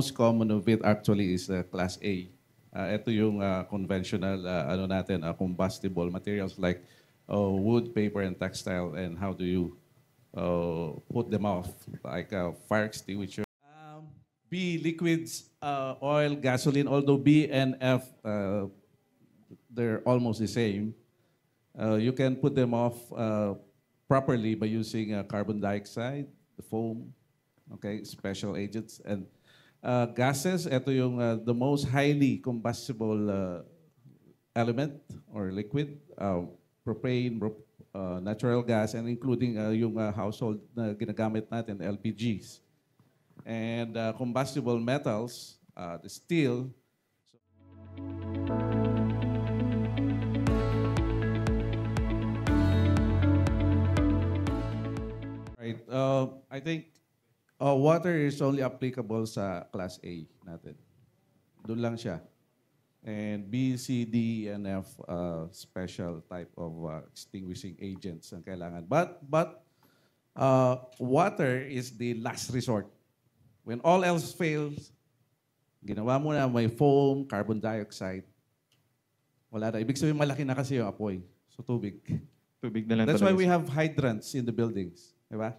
most common of it actually is Class A. Ito yung conventional combustible materials like wood, paper, and textile. And how do you put them off? Like fire extinguisher. B, liquids, oil, gasoline, although B and F, they're almost the same. You can put them off properly by using carbon dioxide, the foam, okay, special agents. And gases, ito yung the most highly combustible element or liquid, propane, natural gas, and including yung household na ginagamit natin, LPGs. And combustible metals, the steel. Right. I think water is only applicable sa Class A natin. Doon lang siya. And B, C, D, and F, special type of extinguishing agents ang kailangan. But water is the last resort. When all else fails, ginawa mo na may foam, carbon dioxide, wala na. Ibig sabihin malaki na kasi yung apoy. So tubig. Tubig na lang That's why talaga. we have hydrants in the buildings. Diba?